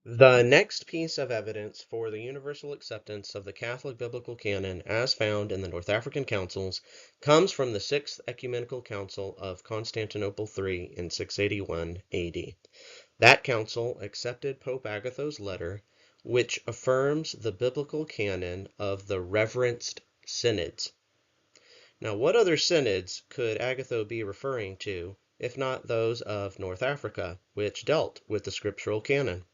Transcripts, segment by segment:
The next piece of evidence for the universal acceptance of the Catholic biblical canon as found in the North African Councils comes from the Sixth Ecumenical Council of Constantinople III in 681 AD. That council accepted Pope Agatho's letter, which affirms the biblical canon of the reverenced synods. Now, what other synods could Agatho be referring to, if not those of North Africa, which dealt with the scriptural canon?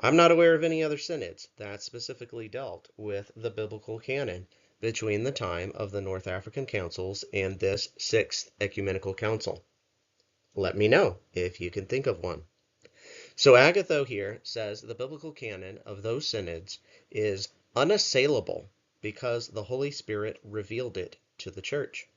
I'm not aware of any other synods that specifically dealt with the biblical canon between the time of the North African Councils and this Sixth Ecumenical Council. Let me know if you can think of one. So Agatho here says the biblical canon of those synods is unassailable because the Holy Spirit revealed it to the church.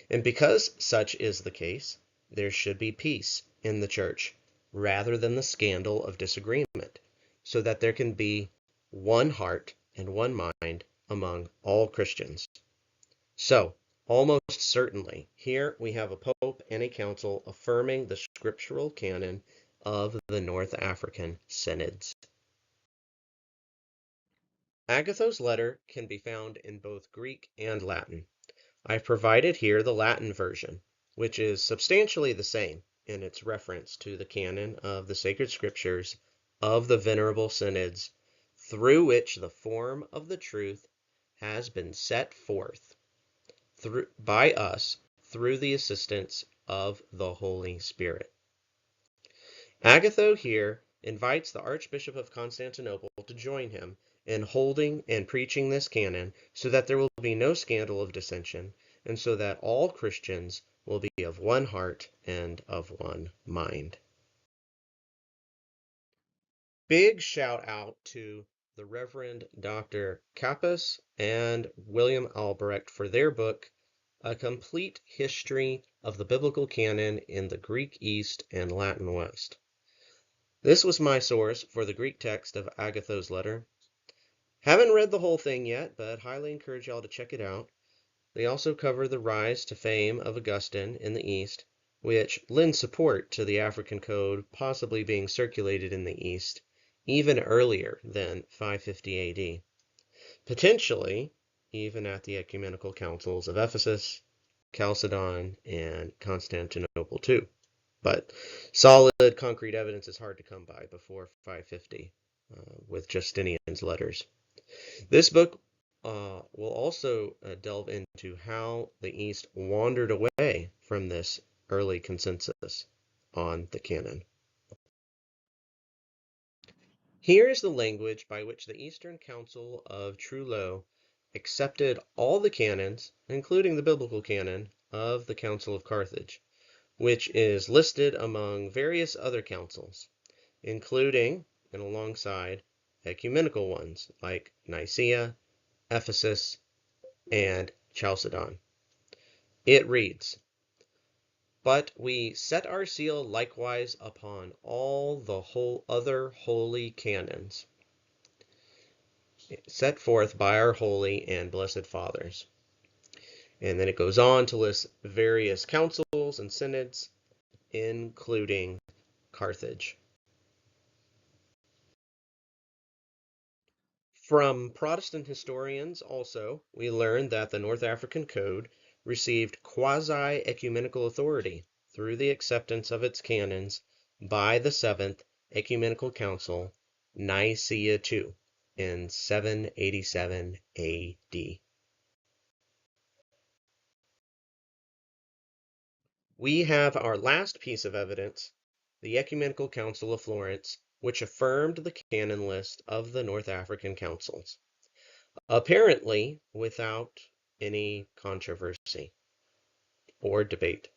And because such is the case, there should be peace in the church rather than the scandal of disagreement, so that there can be one heart and one mind among all Christians. So, almost certainly, here we have a pope and a council affirming the scriptural canon of the North African synods. Agatho's letter can be found in both Greek and Latin. I've provided here the Latin version, which is substantially the same in its reference to the canon of the sacred scriptures of the venerable synods, through which the form of the truth has been set forth by us through the assistance of the Holy Spirit. Agatho here invites the Archbishop of Constantinople to join him in holding and preaching this canon so that there will be no scandal of dissension, and so that all Christians will be of one heart and of one mind. Big shout out to the Reverend Dr. Kappas and William Albrecht for their book, A Complete History of the Biblical Canon in the Greek East and Latin West. This was my source for the Greek text of Agatho's letter. Haven't read the whole thing yet, but highly encourage y'all to check it out. They also cover the rise to fame of Augustine in the East, which lends support to the African code possibly being circulated in the East even earlier than 550 AD, potentially even at the ecumenical councils of Ephesus, Chalcedon, and Constantinople too. But solid, concrete evidence is hard to come by before 550 with Justinian's letters. This book will also delve into how the East wandered away from this early consensus on the canon. Here is the language by which the Eastern Council of Trullo accepted all the canons, including the biblical canon, of the Council of Carthage, which is listed among various other councils, including and alongside ecumenical ones like Nicaea, Ephesus, and Chalcedon. It reads, "But we set our seal likewise upon all the whole other holy canons, set forth by our holy and blessed fathers." And then it goes on to list various councils and synods, including Carthage. From Protestant historians also, we learn that the North African Code received quasi-ecumenical authority through the acceptance of its canons by the Seventh Ecumenical Council, Nicaea II, in 787 AD. We have our last piece of evidence, the Ecumenical Council of Florence, which affirmed the canon list of the North African councils, apparently without any controversy or debate.